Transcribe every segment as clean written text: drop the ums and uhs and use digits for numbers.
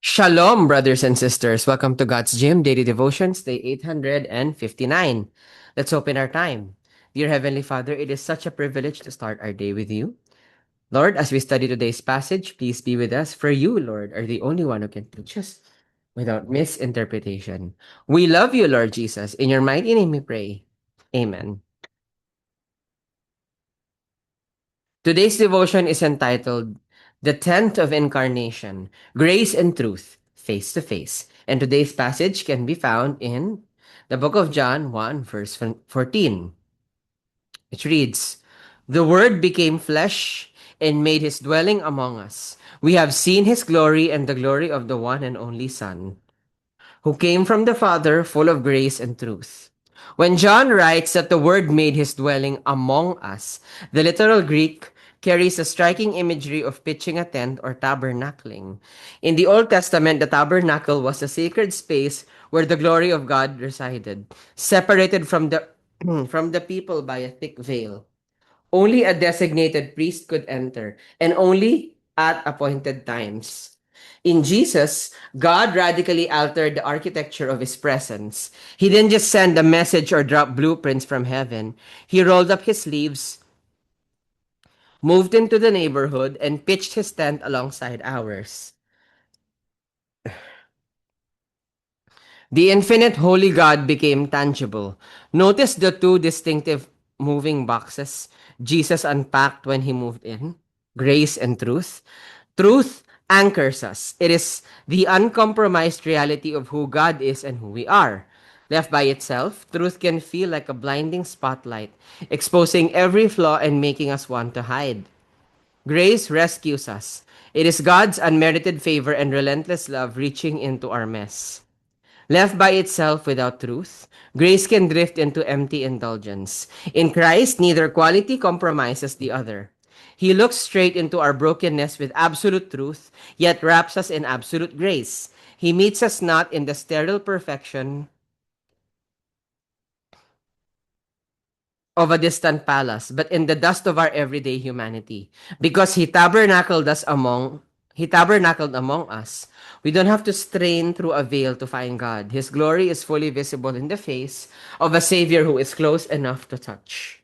Shalom, brothers and sisters. Welcome to God's Gym Daily Devotions, day 859. Let's open our time. Dear Heavenly Father, it is such a privilege to start our day with you. Lord, as we study today's passage, please be with us, for you, Lord, are the only one who can teach us without misinterpretation. We love you, Lord Jesus. In your mighty name we pray. Amen. Today's devotion is entitled The Tent of Incarnation, Grace and Truth, Face to Face. And today's passage can be found in the book of John 1, verse 14. It reads, The Word became flesh and made his dwelling among us. We have seen his glory and the glory of the one and only Son, who came from the Father, full of grace and truth. When John writes that the Word made his dwelling among us, the literal Greek carries a striking imagery of pitching a tent or tabernacling. In the Old Testament, the tabernacle was a sacred space where the glory of God resided, separated from the from the people by a thick veil. Only a designated priest could enter, and only at appointed times. In Jesus, God radically altered the architecture of his presence. He didn't just send a message or drop blueprints from heaven. He rolled up his sleeves, moved into the neighborhood, and pitched his tent alongside ours. The infinite holy God became tangible. Notice the two distinctive moving boxes Jesus unpacked when he moved in: grace and truth. Truth anchors us. It is the uncompromised reality of who God is and who we are. Left by itself, truth can feel like a blinding spotlight, exposing every flaw and making us want to hide. Grace rescues us. It is God's unmerited favor and relentless love reaching into our mess. Left by itself without truth, grace can drift into empty indulgence. In Christ, neither quality compromises the other. He looks straight into our brokenness with absolute truth, yet wraps us in absolute grace. He meets us not in the sterile perfection of a distant palace, but in the dust of our everyday humanity. Because he tabernacled among us. We don't have to strain through a veil to find God. His glory is fully visible in the face of a Savior who is close enough to touch.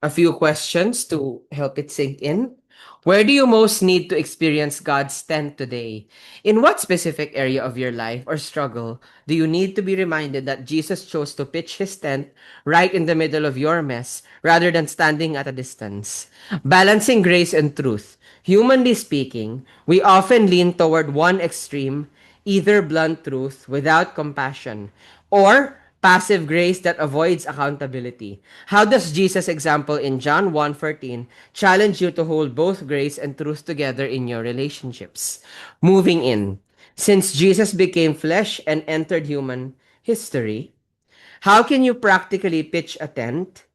A few questions to help it sink in. Where do you most need to experience God's tent today? In what specific area of your life or struggle do you need to be reminded that Jesus chose to pitch his tent right in the middle of your mess rather than standing at a distance? Balancing grace and truth. Humanly speaking, we often lean toward one extreme, either blunt truth without compassion or passive grace that avoids accountability. How does Jesus' example in John 1:14 challenge you to hold both grace and truth together in your relationships? Moving in. Since Jesus became flesh and entered human history, how can you practically pitch a tent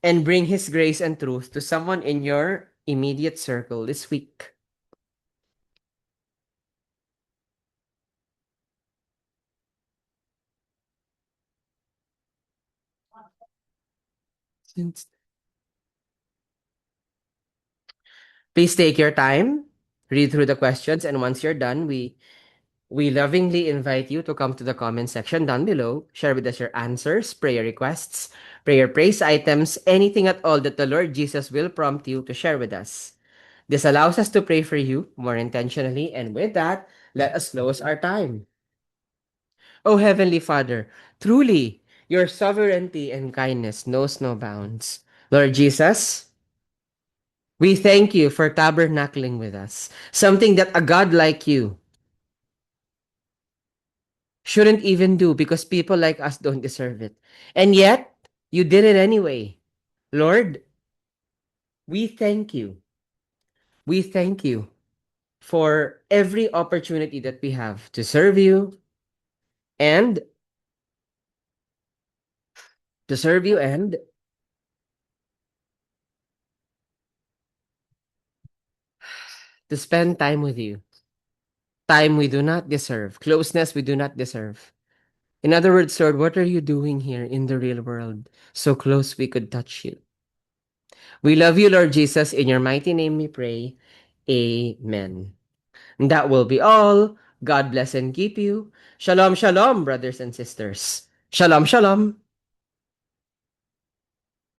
and bring his grace and truth to someone in your immediate circle this week? Please take your time, read through the questions, and once you're done, we lovingly invite you to come to the comment section down below, share with us your answers, prayer requests, prayer praise items, anything at all that the Lord Jesus will prompt you to share with us. This allows us to pray for you more intentionally, and with that, let us close our time. O Heavenly Father, truly, your sovereignty and kindness knows no bounds. Lord Jesus, we thank you for tabernacling with us, something that a God like you shouldn't even do because people like us don't deserve it. And yet, you did it anyway. Lord, we thank you. We thank you for every opportunity that we have to serve you and to serve you and to spend time with you. Time we do not deserve, closeness we do not deserve. In other words, Lord, what are you doing here in the real world? So close we could touch you. We love you, Lord Jesus. In your mighty name we pray. Amen. That will be all. God bless and keep you. Shalom, shalom, brothers and sisters. Shalom, shalom.